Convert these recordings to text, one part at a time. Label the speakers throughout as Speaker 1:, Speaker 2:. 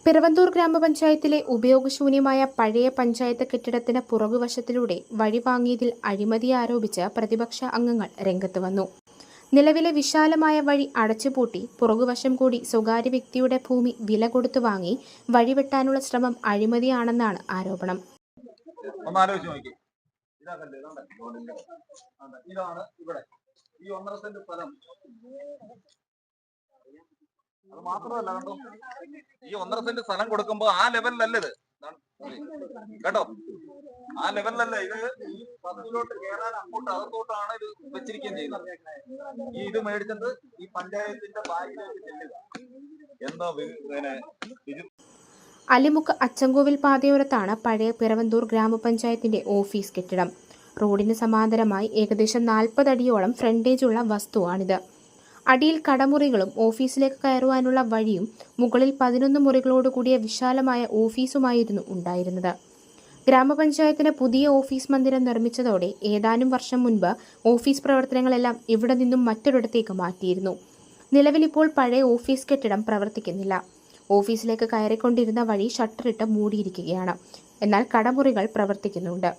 Speaker 1: പിറവന്തൂർ ഗ്രാമപഞ്ചായത്തിലെ ഉപയോഗശൂന്യമായ പഴയ പഞ്ചായത്ത് കെട്ടിടത്തിന് പുറകുവശത്തിലൂടെ വഴി വാങ്ങിയതിൽ അഴിമതി ആരോപിച്ച് പ്രതിപക്ഷ അംഗങ്ങൾ രംഗത്ത് വന്നു. നിലവിലെ വിശാലമായ വഴി അടച്ചുപൂട്ടി പുറകുവശം കൂടി സ്വകാര്യ വ്യക്തിയുടെ ഭൂമി വില കൊടുത്തു വാങ്ങി വഴിവെട്ടാനുള്ള ശ്രമം അഴിമതിയാണെന്നാണ് ആരോപണം.
Speaker 2: അത് മാത്രമല്ല കണ്ടോ, ഈ 1.5 സെന്റ് സ്ഥലം കൊടുക്കുമ്പോ ആ ലെവലിലല്ല ഇത് കേട്ടോ, ആ ലെവലിലല്ല ഇത്. ഈ പതിലോട്ട് കയറാൻ അങ്ങോട്ട് അകത്തോട്ടാണ് ഇത് വെച്ചിരിക്കുകയും ചെയ്യുന്നത്. ഇത് മേടിച്ചത് ഈ പഞ്ചായത്തിന്റെ ബാഗിലേക്ക് ചെല്ലുക എന്തോ.
Speaker 1: അലിമുക്ക് അച്ചൻകോവിൽ പാതയോരത്താണ് പഴയ പിറവന്തൂർ ഗ്രാമപഞ്ചായത്തിന്റെ ഓഫീസ് കെട്ടിടം. റോഡിന് സമാന്തരമായി ഏകദേശം 40 അടിയോളം ഫ്രണ്ടേജുള്ള വസ്തുവാണിത്. അടിയിൽ കടമുറികളും ഓഫീസിലേക്ക് കയറുവാനുള്ള വഴിയും മുകളിൽ 11 മുറികളോടുകൂടിയ വിശാലമായ ഓഫീസുമായിരുന്നു ഉണ്ടായിരുന്നത്. ഗ്രാമപഞ്ചായത്തിന് പുതിയ ഓഫീസ് മന്ദിരം നിർമ്മിച്ചതോടെ ഏതാനും വർഷം മുൻപ് ഓഫീസ് പ്രവർത്തനങ്ങളെല്ലാം ഇവിടെ നിന്നും മറ്റൊരിടത്തേക്ക് മാറ്റിയിരുന്നു. നിലവിലിപ്പോൾ പഴയ ഓഫീസ് കെട്ടിടം പ്രവർത്തിക്കുന്നില്ല. ഓഫീസിലേക്ക് കയറിക്കൊണ്ടിരുന്ന വഴി ഷട്ടറിട്ട് മൂടിയിരിക്കുകയാണ്. എന്നാൽ കടമുറികൾ പ്രവർത്തിക്കുന്നുണ്ട്.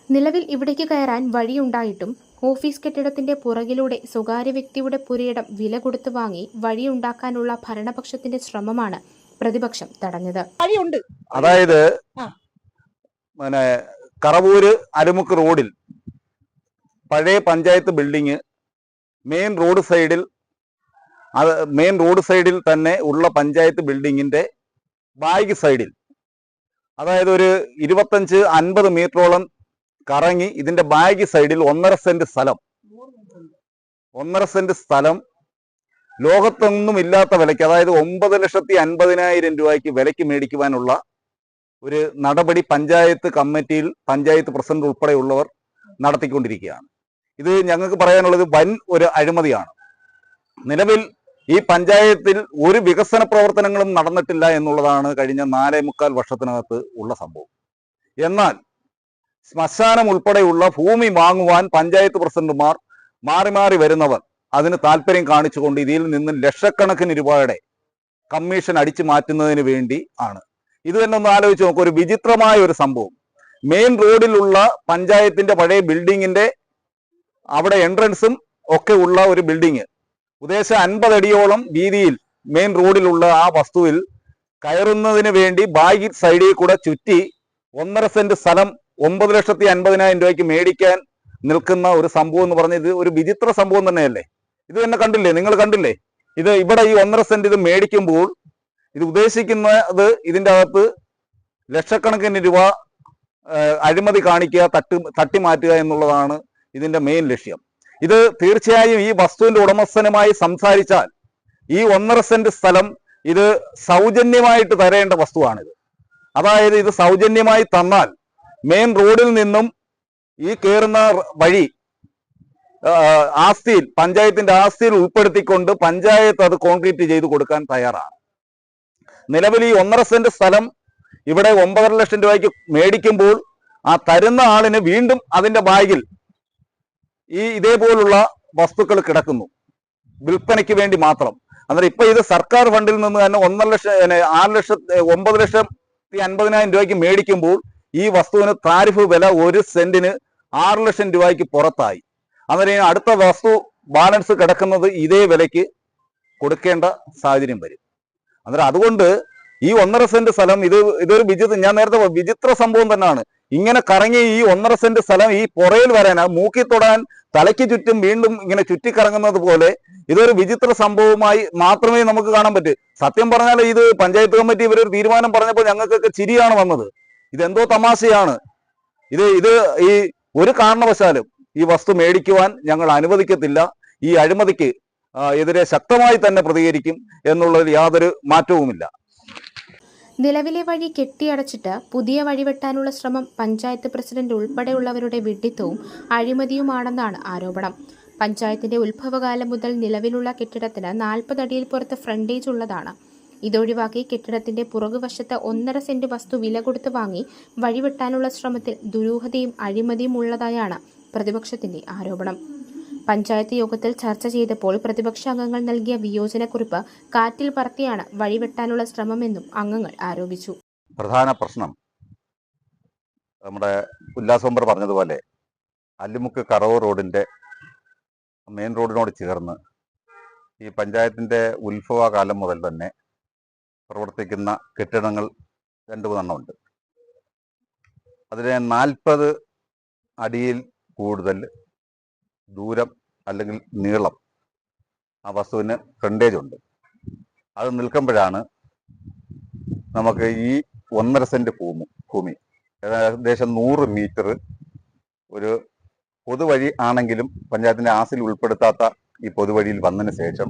Speaker 1: നിലവിൽ ഇവിടേക്ക് കയറാൻ വഴിയുണ്ടായിട്ടും ഓഫീസ് കെട്ടിടത്തിന്റെ പുറകിലൂടെ സ്വകാര്യ വ്യക്തിയുടെ പുരയിടം വില കൊടുത്തു വാങ്ങി വഴിയുണ്ടാക്കാനുള്ള ഭരണപക്ഷത്തിന്റെ ശ്രമമാണ് പ്രതിപക്ഷം തടഞ്ഞത്.
Speaker 2: അതായത് കറവൂര് അരുമുക്ക് റോഡിൽ പഴയ പഞ്ചായത്ത് ബിൽഡിംഗ് മെയിൻ റോഡ് സൈഡിൽ തന്നെ ഉള്ള പഞ്ചായത്ത് ബിൽഡിങ്ങിന്റെ ബാക്ക് സൈഡിൽ, അതായത് ഒരു 25-50 മീറ്ററോളം കറങ്ങി ഇതിന്റെ ബാക്ക് സൈഡിൽ 1.5 സെന്റ് സ്ഥലം ലോകത്തൊന്നും ഇല്ലാത്ത വിലയ്ക്ക്, അതായത് 9,50,000 രൂപയ്ക്ക് വിലയ്ക്ക് മേടിക്കുവാനുള്ള ഒരു നടപടി പഞ്ചായത്ത് കമ്മിറ്റിയിൽ പഞ്ചായത്ത് പ്രസിഡന്റ് ഉൾപ്പെടെയുള്ളവർ നടത്തിക്കൊണ്ടിരിക്കുകയാണ്. ഇത് ഞങ്ങൾക്ക് പറയാനുള്ളത് വൻ ഒരു അഴിമതിയാണ്. നിലവിൽ ഈ പഞ്ചായത്തിൽ ഒരു വികസന പ്രവർത്തനങ്ങളും നടന്നിട്ടില്ല എന്നുള്ളതാണ് കഴിഞ്ഞ 4.25 വർഷത്തിനകത്ത് ഉള്ള സംഭവം. എന്നാൽ ശ്മശാനം ഉൾപ്പെടെയുള്ള ഭൂമി വാങ്ങുവാൻ പഞ്ചായത്ത് പ്രസിഡന്റുമാർ മാറി മാറി വരുന്നവർ അതിന് താല്പര്യം കാണിച്ചുകൊണ്ട് ഇതിൽ നിന്ന് ലക്ഷക്കണക്കിന് രൂപയുടെ കമ്മീഷൻ അടിച്ചു മാറ്റുന്നതിന് വേണ്ടി ആണ്. ഇത് തന്നെ ഒന്ന് ആലോചിച്ച് നോക്കുക. ഒരു വിചിത്രമായ ഒരു സംഭവം. മെയിൻ റോഡിലുള്ള പഞ്ചായത്തിന്റെ പഴയ ബിൽഡിങ്ങിന്റെ അവിടെ എൻട്രൻസും ഒക്കെ ഉള്ള ഒരു ബിൽഡിങ് ഉദ്ദേശം 50 അടിയോളം വീതിയിൽ മെയിൻ റോഡിലുള്ള ആ വസ്തുവിൽ കയറുന്നതിന് വേണ്ടി ബാക്കി സൈഡിൽ കൂടെ ചുറ്റി 1.5 സെന്റ് സ്ഥലം 9,50,000 രൂപയ്ക്ക് മേടിക്കാൻ നിൽക്കുന്ന ഒരു സംഭവം എന്ന് പറഞ്ഞത് ഒരു വിചിത്ര സംഭവം തന്നെയല്ലേ. ഇത് തന്നെ കണ്ടില്ലേ, നിങ്ങൾ കണ്ടില്ലേ? ഇത് ഇവിടെ ഈ 1.5 സെന്റ് ഇത് മേടിക്കുമ്പോൾ ഇത് ഉദ്ദേശിക്കുന്നത് ഇതിൻ്റെ അകത്ത് ലക്ഷക്കണക്കിന് രൂപ അഴിമതി കാണിക്കുക, തട്ടിമാറ്റുക എന്നുള്ളതാണ് ഇതിന്റെ മെയിൻ ലക്ഷ്യം. ഇത് തീർച്ചയായും ഈ വസ്തുവിന്റെ ഉടമസ്ഥനുമായി സംസാരിച്ചാൽ ഈ 1.5 സെന്റ് സ്ഥലം ഇത് സൗജന്യമായിട്ട് തരേണ്ട വസ്തുവാണിത്. അതായത് ഇത് സൗജന്യമായി തന്നാൽ മെയിൻ റോഡിൽ നിന്നും ഈ കയറുന്ന വഴി ആസ്തിയിൽ, പഞ്ചായത്തിന്റെ ആസ്തിയിൽ ഉൾപ്പെടുത്തിക്കൊണ്ട് പഞ്ചായത്ത് അത് കോൺക്രീറ്റ് ചെയ്ത് കൊടുക്കാൻ തയ്യാറാണ്. നിലവിൽ ഈ 1.5 സെന്റ് സ്ഥലം ഇവിടെ 9.5 ലക്ഷം രൂപയ്ക്ക് മേടിക്കുമ്പോൾ ആ തരുന്ന ആളിന് വീണ്ടും അതിന്റെ ബാഗിൽ ഇതേപോലുള്ള വസ്തുക്കൾ കിടക്കുന്നു വിൽപ്പനയ്ക്ക് വേണ്ടി മാത്രം. അന്നേരം ഇപ്പൊ ഇത് സർക്കാർ ഫണ്ടിൽ നിന്ന് തന്നെ 9,50,000 രൂപയ്ക്ക് മേടിക്കുമ്പോൾ ഈ വസ്തുവിന് താരിഫ് വില 1 സെന്റിന് 6 ലക്ഷം രൂപയ്ക്ക് പുറത്തായി. അന്നേരം അടുത്ത വസ്തു ബാലൻസ് കിടക്കുന്നത് ഇതേ വിലയ്ക്ക് കൊടുക്കേണ്ട സാഹചര്യം വരും. അന്നേരം അതുകൊണ്ട് ഈ 1.5 സെന്റ് സ്ഥലം ഇതൊരു ഞാൻ നേരത്തെ വിചിത്ര സംഭവം തന്നെയാണ്. ഇങ്ങനെ കറങ്ങി ഈ 1.5 സെന്റ് സ്ഥലം ഈ പുറയിൽ വരാൻ, മൂക്കി തൊടാൻ, തലയ്ക്ക് ചുറ്റും വീണ്ടും ഇങ്ങനെ ചുറ്റിക്കറങ്ങുന്നത് പോലെ ഇതൊരു വിചിത്ര സംഭവമായി മാത്രമേ നമുക്ക് കാണാൻ പറ്റൂ. സത്യം പറഞ്ഞാൽ ഇത് പഞ്ചായത്ത് കമ്മിറ്റി ഇവരൊരു തീരുമാനം പറഞ്ഞപ്പോൾ ഞങ്ങൾക്കൊക്കെ ചിരിയാണ് വന്നത്. ഇതെന്തോ തമാശയാണ്. ഇത് ഈ ഒരു കാരണവശാലും ഈ വസ്തു മേടിക്കുവാൻ ഞങ്ങൾ അനുവദിക്കത്തില്ല. ഈ അഴിമതിക്ക് എതിരെ ശക്തമായി തന്നെ പ്രതികരിക്കും എന്നുള്ളതിൽ യാതൊരു മാറ്റവുമില്ല.
Speaker 1: നിലവിലെ വഴി കെട്ടിയടച്ചിട്ട് പുതിയ വഴി വെട്ടാനുള്ള ശ്രമം പഞ്ചായത്ത് പ്രസിഡന്റ് ഉൾപ്പെടെയുള്ളവരുടെ വിഡ്ഢിത്തവും അഴിമതിയുമാണെന്നാണ് ആരോപണം. പഞ്ചായത്തിന്റെ ഉത്ഭവകാലം മുതൽ നിലവിലുള്ള കെട്ടിടത്തിന് 40 അടിയിൽ പുറത്ത് ഫ്രണ്ടേജ് ഉള്ളതാണ്. ഇതൊഴിവാക്കി കെട്ടിടത്തിന്റെ പുറകുവശത്ത് 1.5 സെന്റ് വസ്തു വില കൊടുത്തു വാങ്ങി വഴിവെട്ടാനുള്ള ശ്രമത്തിൽ ദുരൂഹതയും അഴിമതിയും ഉള്ളതായാണ് പ്രതിപക്ഷത്തിന്റെ ആരോപണം. പഞ്ചായത്ത് യോഗത്തിൽ ചർച്ച ചെയ്തപ്പോൾ പ്രതിപക്ഷ അംഗങ്ങൾ നൽകിയ വിയോജനക്കുറിപ്പ് കാറ്റിൽ പറത്തിയാണ് വഴിവെട്ടാനുള്ള ശ്രമമെന്നും അംഗങ്ങൾ ആരോപിച്ചു.
Speaker 2: പ്രധാന പ്രശ്നം നമ്മുടെ ഉല്ലാസോമ്പർ പറഞ്ഞതുപോലെ അല്ലിമുക്ക് കറവൂർ റോഡിന്റെ മെയിൻ റോഡിനോട് ചേർന്ന് ഈ പഞ്ചായത്തിന്റെ ഉത്സവകാലം മുതൽ തന്നെ പ്രവർത്തിക്കുന്ന കെട്ടിടങ്ങൾ 2-3 ഉണ്ട്. അതിന് 40 അടിയിൽ കൂടുതൽ ദൂരം അല്ലെങ്കിൽ നീളം ആ വസ്തുവിന് ഫ്രണ്ടേജ് ഉണ്ട്. അത് നിൽക്കുമ്പോഴാണ് നമുക്ക് ഈ 1.5 സെന്റ് ഭൂമി ഏകദേശം 100 മീറ്റർ ഒരു പൊതുവഴി ആണെങ്കിലും പഞ്ചായത്തിന്റെ ആസിൽ ഉൾപ്പെടുത്താത്ത ഈ പൊതുവഴിയിൽ വന്നതിന് ശേഷം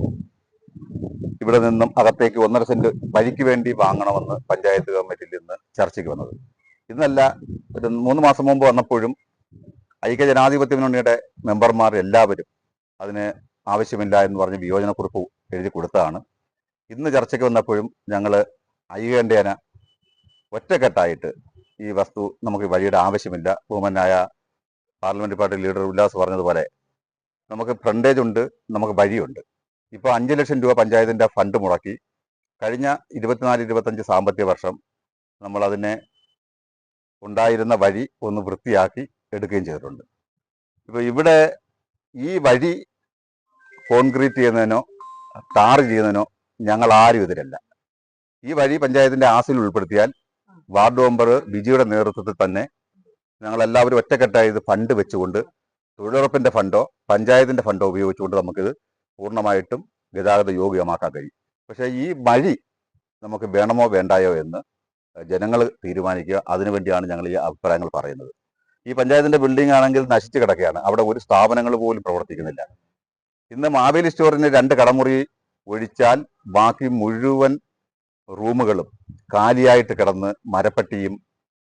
Speaker 2: ഇവിടെ നിന്നും അകത്തേക്ക് 1.5 സെന്റ് വഴിക്ക് വേണ്ടി വാങ്ങണമെന്ന് പഞ്ചായത്ത് കമ്മിറ്റിയിൽ നിന്ന് ചർച്ചയ്ക്ക് വന്നത്. ഇന്നല്ല, ഒരു 3 മാസം മുമ്പ് വന്നപ്പോഴും ഐക്യജനാധിപത്യ മുന്നണിയുടെ മെമ്പർമാർ എല്ലാവരും അതിന് ആവശ്യമില്ല എന്ന് പറഞ്ഞ് വിയോജനക്കുറിപ്പ് എഴുതി കൊടുത്തതാണ്. ഇന്ന് ചർച്ചയ്ക്ക് വന്നപ്പോഴും ഞങ്ങൾ ഐക്യകണ്ഠേന ഒറ്റക്കെട്ടായിട്ട് ഈ വസ്തു നമുക്ക് വഴിയുടെ ആവശ്യമില്ല. ബഹുമാനായ പാർലമെന്റ് പാർട്ടി ലീഡർ ഉല്ലാസ് പറഞ്ഞതുപോലെ നമുക്ക് ഫ്രണ്ടേജ് ഉണ്ട്, നമുക്ക് വഴിയുണ്ട്. ഇപ്പോൾ 5 ലക്ഷം രൂപ പഞ്ചായത്തിന്റെ ഫണ്ട് മുടക്കി കഴിഞ്ഞ 24-25 സാമ്പത്തിക വർഷം നമ്മൾ അതിനെ ഉണ്ടായിരുന്ന വഴി ഒന്ന് വൃത്തിയാക്കി എടുക്കുകയും ചെയ്തിട്ടുണ്ട്. ഇപ്പോൾ ഇവിടെ ഈ വഴി കോൺക്രീറ്റ് ചെയ്യുന്നതിനോ ടാർ ചെയ്യുന്നതിനോ ഞങ്ങൾ ആരും എതിരല്ല. ഈ വഴി പഞ്ചായത്തിന്റെ ആസിൽ ഉൾപ്പെടുത്തിയാൽ വാർഡ് മെമ്പർ ബിജിയുടെ നേതൃത്വത്തിൽ തന്നെ ഞങ്ങളെല്ലാവരും ഒറ്റക്കെട്ടായി ഇത് ഫണ്ട് വെച്ചുകൊണ്ട് തൊഴിലുറപ്പിന്റെ ഫണ്ടോ പഞ്ചായത്തിന്റെ ഫണ്ടോ ഉപയോഗിച്ചുകൊണ്ട് നമുക്കിത് പൂർണ്ണമായിട്ടും ഗതാഗത യോഗ്യമാക്കാൻ കഴിയും. പക്ഷേ ഈ വഴി നമുക്ക് വേണമോ വേണ്ടായോ എന്ന് ജനങ്ങൾ തീരുമാനിക്കുക. അതിനുവേണ്ടിയാണ് ഞങ്ങൾ ഈ അഭിപ്രായങ്ങൾ പറയുന്നത്. ഈ പഞ്ചായത്തിന്റെ ബിൽഡിംഗ് ആണെങ്കിൽ നശിച്ചു കിടക്കുകയാണ്. അവിടെ ഒരു സ്ഥാപനങ്ങൾ പോലും പ്രവർത്തിക്കുന്നില്ല. ഇന്ന് മാവേലി സ്റ്റോറിന് 2 കടമുറി ഒഴിച്ചാൽ ബാക്കി മുഴുവൻ റൂമുകളും കാലിയായിട്ട് കിടന്ന് മരപ്പട്ടിയും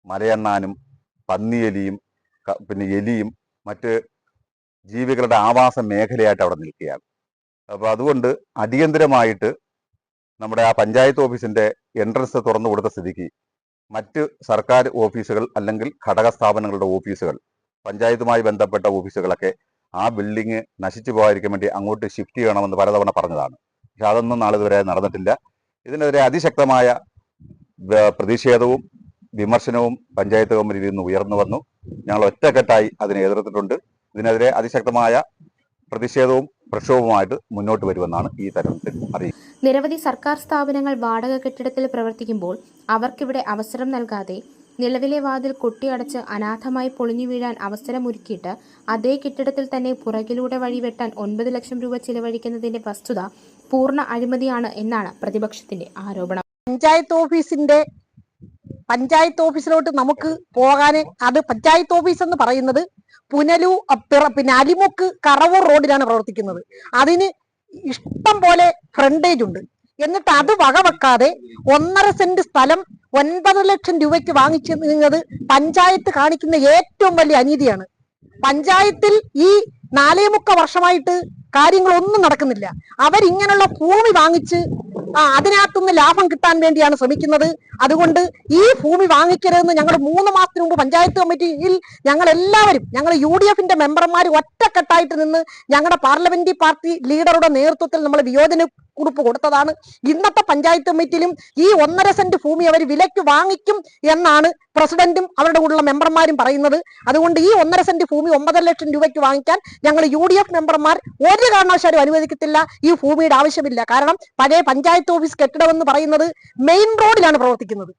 Speaker 2: മലയണ്ണാനും പന്നിയെലിയും പിന്നെ എലിയും മറ്റ് ജീവികളുടെ ആവാസ മേഖലയായിട്ട് അവിടെ നിൽക്കുകയാണ്. അപ്പോൾ അതുകൊണ്ട് അടിയന്തരമായിട്ട് നമ്മുടെ ആ പഞ്ചായത്ത് ഓഫീസിന്റെ എൻട്രൻസ് തുറന്നു കൊടുത്ത സ്ഥിതിക്ക് മറ്റ് സർക്കാർ ഓഫീസുകൾ അല്ലെങ്കിൽ ഘടക സ്ഥാപനങ്ങളുടെ ഓഫീസുകൾ, പഞ്ചായത്തുമായി ബന്ധപ്പെട്ട ഓഫീസുകളൊക്കെ ആ ബിൽഡിംഗ് നശിച്ചു പോകാതിരിക്കാൻ വേണ്ടി അങ്ങോട്ട് ഷിഫ്റ്റ് ചെയ്യണമെന്ന് പലതവണ പറഞ്ഞതാണ്. പക്ഷെ അതൊന്നും നാളിതുവരെ നടന്നിട്ടില്ല. ഇതിനെതിരെ അതിശക്തമായ പ്രതിഷേധവും വിമർശനവും പഞ്ചായത്ത് കമ്മിറ്റിയിൽ നിന്ന് ഉയർന്നു വന്നു. ഞങ്ങൾ ഒറ്റക്കെട്ടായി അതിനെ എതിർത്തിട്ടുണ്ട്. ഇതിനെതിരെ അതിശക്തമായ പ്രതിഷേധവും പ്രക്ഷോഭവുമായിട്ട് മുന്നോട്ട് വരുമെന്നാണ് ഈ തരത്തിൽ അറിയിക്കുന്നത്.
Speaker 1: നിരവധി സർക്കാർ സ്ഥാപനങ്ങൾ വാടക കെട്ടിടത്തിൽ പ്രവർത്തിക്കുമ്പോൾ അവർക്കിവിടെ അവസരം നൽകാതെ നിലവിലെ വാതിൽ കൊട്ടിയടച്ച് അനാഥമായി പൊളിഞ്ഞു വീഴാൻ അവസരമൊരുക്കിയിട്ട് അതേ കെട്ടിടത്തിൽ തന്നെ പുറകിലൂടെ വഴിവെട്ടാൻ 9 ലക്ഷം രൂപ ചിലവഴിക്കുന്നതിന്റെ വസ്തുത പൂർണ്ണ അഴിമതിയാണ് എന്നാണ് പ്രതിപക്ഷത്തിന്റെ ആരോപണം.
Speaker 3: പഞ്ചായത്ത് ഓഫീസിലോട്ട് നമുക്ക് പോകാൻ, അത് പഞ്ചായത്ത് ഓഫീസ് എന്ന് പറയുന്നത് പിന്നെ അലിമുക്ക് കറവൂർ റോഡിലാണ് പ്രവർത്തിക്കുന്നത്. അതിന് ഇഷ്ടം പോലെ ഫ്രണ്ടേജ് ഉണ്ട്. എന്നിട്ട് അത് വകവെക്കാതെ 1.5 സെന്റ് സ്ഥലം 9 ലക്ഷം രൂപയ്ക്ക് വാങ്ങിച്ചിരുന്നത് പഞ്ചായത്ത് കാണിക്കുന്ന ഏറ്റവും വലിയ അനീതിയാണ്. പഞ്ചായത്തിൽ ഈ 4.25 വർഷമായിട്ട് കാര്യങ്ങളൊന്നും നടക്കുന്നില്ല. അവരിങ്ങനെയുള്ള ഭൂമി വാങ്ങിച്ച് അതിനകത്തുനിന്ന് ലാഭം കിട്ടാൻ വേണ്ടിയാണ് ശ്രമിക്കുന്നത്. അതുകൊണ്ട് ഈ ഭൂമി വാങ്ങിക്കരുതെന്ന് ഞങ്ങൾ 3 മാസത്തിന് മുമ്പ് പഞ്ചായത്ത് കമ്മിറ്റിയിൽ ഞങ്ങൾ UDF മെമ്പർമാർ ഒറ്റക്കെട്ടായിട്ട് നിന്ന് ഞങ്ങളുടെ പാർലമെന്ററി പാർട്ടി ലീഡറുടെ നേതൃത്വത്തിൽ നമ്മൾ വിയോജന കുറിപ്പ് കൊടുത്തതാണ്. ഇന്നത്തെ പഞ്ചായത്ത് കമ്മിറ്റിയിലും ഈ 1.5 സെന്റ് ഭൂമി അവർ വിലയ്ക്ക് വാങ്ങിക്കും എന്നാണ് പ്രസിഡന്റും അവരുടെ കൂടെയുള്ള മെമ്പർമാരും പറയുന്നത്. അതുകൊണ്ട് ഈ 1.5 സെന്റ് ഭൂമി 9 ലക്ഷം രൂപയ്ക്ക് വാങ്ങിക്കാൻ ഞങ്ങൾ UDF മെമ്പർമാർ ഒരു കാരണവശാലും അനുവദിക്കത്തില്ല. ഈ ഭൂമിയുടെ ആവശ്യമില്ല. കാരണം പഴയ പഞ്ചായത്ത് ഓഫീസ് കെട്ടിടം എന്ന് പറയുന്നത് മെയിൻ റോഡിലാണ് പ്രവർത്തിക്കുന്നത്.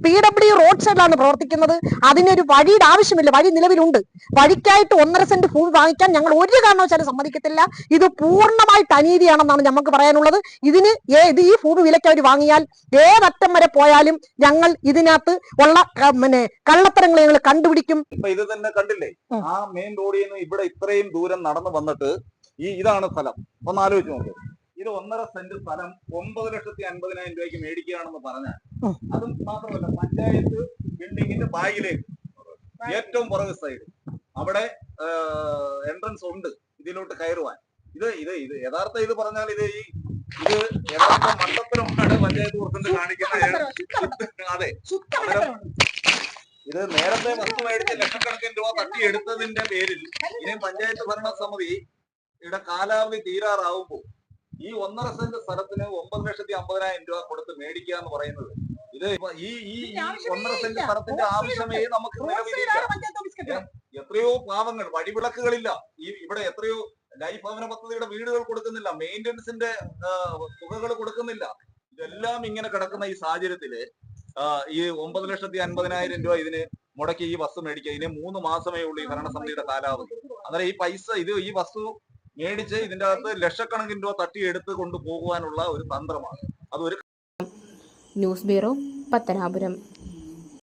Speaker 3: PW റോഡ് സൈഡിലാണ് പ്രവർത്തിക്കുന്നത്. അതിനൊരു വഴിയുടെ ആവശ്യമില്ല. വഴി നിലവിലുണ്ട്. വഴിക്കായിട്ട് 1.5 സെന്റ് ഭൂമി വാങ്ങിക്കാൻ ഞങ്ങൾ ഒരു കാരണവശാലും സമ്മതിക്കത്തില്ല. ഇത് പൂർണ്ണമായിട്ട് അനീതിയാണെന്നാണ് ഞങ്ങൾക്ക് പറയാനുള്ളത്. ഈ ഭൂമി വിലയ്ക്ക് അവർ വാങ്ങിയാൽ ഏതറ്റം വരെ പോയാലും ഞങ്ങൾ ഇതിനകത്ത് ഉള്ള കള്ളത്തരങ്ങൾ ഞങ്ങൾ കണ്ടുപിടിക്കും.
Speaker 2: ഇത് തന്നെ കണ്ടില്ലേ, ആ മെയിൻ റോഡിൽ നിന്ന് ഇവിടെ ഇത്രയും ദൂരം നടന്നു വന്നിട്ട് ഇതാണ് സ്ഥലം. ഒന്ന് ആലോചിച്ച് നോക്ക്. ഇത് 1.5 സെന്റ് സ്ഥലം 9,50,000 രൂപയ്ക്ക് മേടിക്കുകയാണെന്ന് പറഞ്ഞാൽ, അതും മാത്രമല്ല പഞ്ചായത്ത് ബിൽഡിങ്ങിന്റെ ബാഗിലേക്ക് ഏറ്റവും പുറകു സൈഡ് അവിടെ എൻട്രൻസ് ഉണ്ട് ഇതിലോട്ട് കയറുവാൻ. ഇത് യഥാർത്ഥ ഇത് പറഞ്ഞാൽ ഇത് യഥാർത്ഥ മണ്ടത്തരമാണ് പഞ്ചായത്ത് പ്രസിഡന്റ് കാണിക്കുന്ന. അതെ, ഇത് നേരത്തെ വസ്തു മേടിച്ച് ലക്ഷക്കണക്കിന് രൂപ തട്ടിയെടുത്തതിന്റെ പേരിൽ ഇനി പഞ്ചായത്ത് ഭരണസമിതി യുടെ കാലാവധി തീരാറാവുമ്പോൾ ഈ 1.5 സെന്റ് സ്ഥലത്തിന് 9,50,000 രൂപ കൊടുത്ത് മേടിക്കുക എന്ന് പറയുന്നത് ഇത് ഈ 1.5 സെന്റ് സ്ഥലത്തിന്റെ ആവശ്യമേ നമുക്ക് നിലവിലില്ല. എത്രയോ പാവങ്ങൾ, വഴിവിളക്കുകളില്ല, ഇവിടെ എത്രയോ ലൈഫ് ഭവന പദ്ധതിയുടെ വീടുകൾ കൊടുക്കുന്നില്ല, മെയിൻ്റനൻസിന്റെ തുകകൾ കൊടുക്കുന്നില്ല. ഇതെല്ലാം ഇങ്ങനെ കിടക്കുന്ന ഈ സാഹചര്യത്തില് ഈ 9,50,000 രൂപ ഇതിന് മുടക്കി ഈ വസ്തു മേടിക്കുക. ഇതിന് 3 മാസമേ ഉള്ളൂ ഈ ഭരണസമിതിയുടെ കാലാവധി. അന്നേരം ഈ പൈസ ഈ വസ്തു മേടിച്ച് ഇതിന്റെ അകത്ത് ലക്ഷക്കണക്കിന് രൂപ തട്ടിയെടുത്ത് കൊണ്ടുപോകുവാനുള്ള ഒരു തന്ത്രമാണ്. അതൊരു
Speaker 1: ന്യൂസ് ബ്യൂറോ, പത്തനാപുരം.